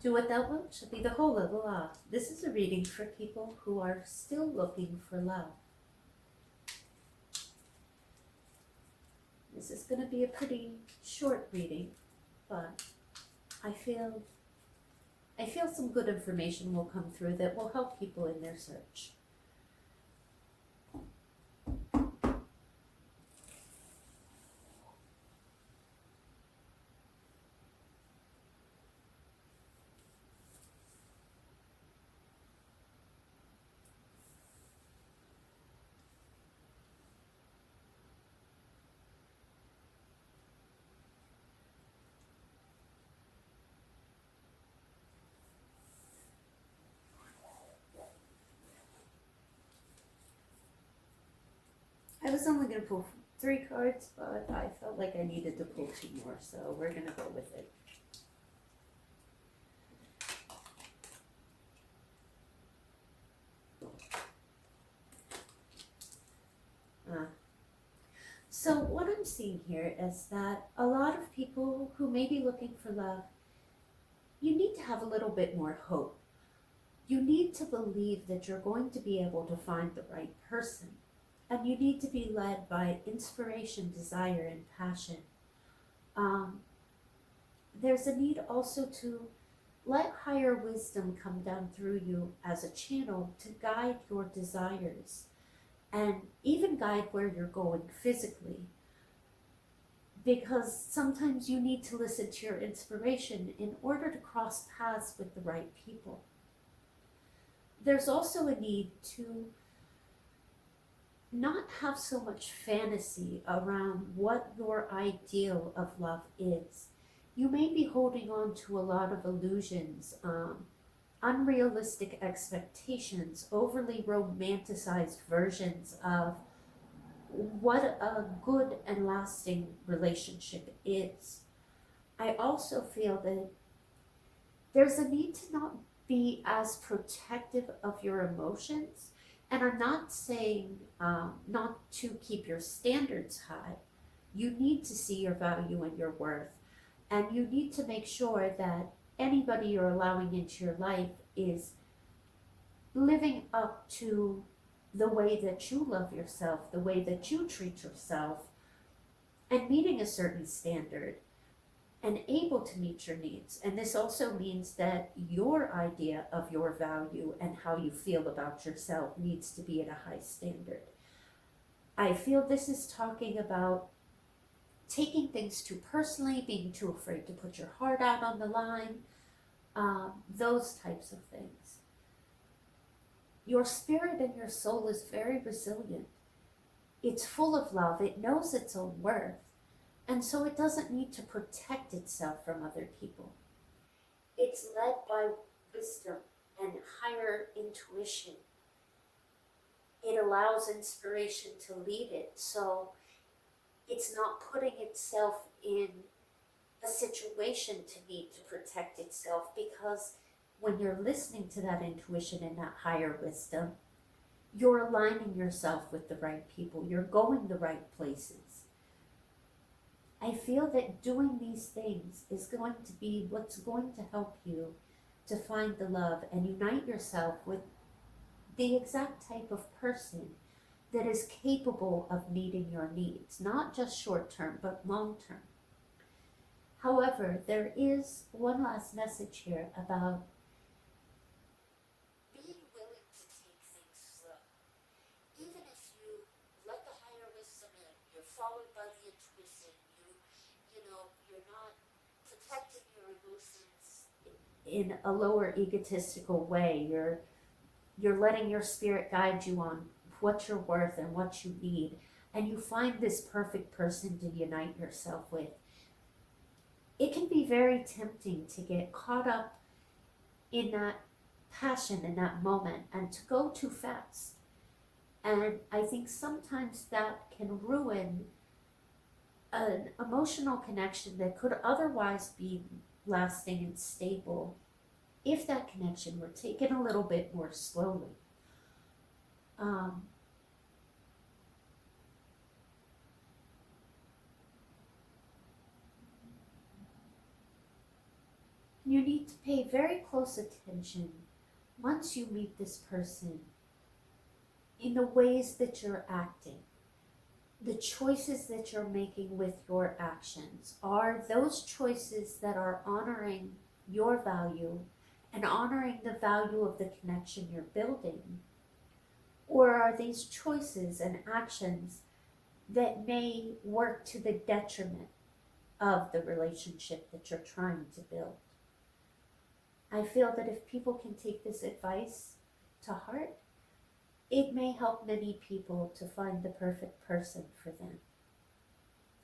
Do what thou wilt shall be the whole of the law. This is a reading for people who are still looking for love. This is going to be a pretty short reading, but I feel some good information will come through that will help people in their search. I was only going to pull 3 cards, but I felt like I needed to pull 2 more, so we're going to go with it. So what I'm seeing here is that a lot of people who may be looking for love, you need to have a little bit more hope. You need to believe that you're going to be able to find the right person. And you need to be led by inspiration, desire, and passion. There's a need also to let higher wisdom come down through you as a channel to guide your desires and even guide where you're going physically. Because sometimes you need to listen to your inspiration in order to cross paths with the right people. There's also a need to not have so much fantasy around what your ideal of love is. You may be holding on to a lot of illusions, unrealistic expectations, overly romanticized versions of what a good and lasting relationship is. I also feel that there's a need to not be as protective of your emotions. And I'm not saying not to keep your standards high. You need to see your value and your worth. And you need to make sure that anybody you're allowing into your life is living up to the way that you love yourself, the way that you treat yourself, and meeting a certain standard and able to meet your needs. And this also means that your idea of your value and how you feel about yourself needs to be at a high standard. I feel this is talking about taking things too personally, being too afraid to put your heart out on the line, those types of things. Your spirit and your soul is very resilient. It's full of love. It knows its own worth. And so it doesn't need to protect itself from other people. It's led by wisdom and higher intuition. It allows inspiration to lead it. So it's not putting itself in a situation to need to protect itself, because when you're listening to that intuition and that higher wisdom, you're aligning yourself with the right people. You're going the right places. I feel that doing these things is going to be what's going to help you to find the love and unite yourself with the exact type of person that is capable of meeting your needs, not just short term, but long term. However, there is one last message here about being willing to take things slow. Even if you let the higher wisdom in, you're followed by the intuition, you're not protecting your emotions in a lower egotistical way. You're letting your spirit guide you on what you're worth and what you need, and you find this perfect person to unite yourself with. It can be very tempting to get caught up in that passion in that moment and to go too fast. And I think sometimes that can ruin an emotional connection that could otherwise be lasting and stable if that connection were taken a little bit more slowly. You need to pay very close attention once you meet this person in the ways that you're acting. The choices that you're making with your actions, are those choices that are honoring your value and honoring the value of the connection you're building? Or are these choices and actions that may work to the detriment of the relationship that you're trying to build? I feel that if people can take this advice to heart, it may help many people to find the perfect person for them.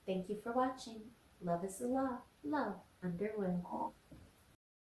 Thank you for watching. Love is the law. Love underway.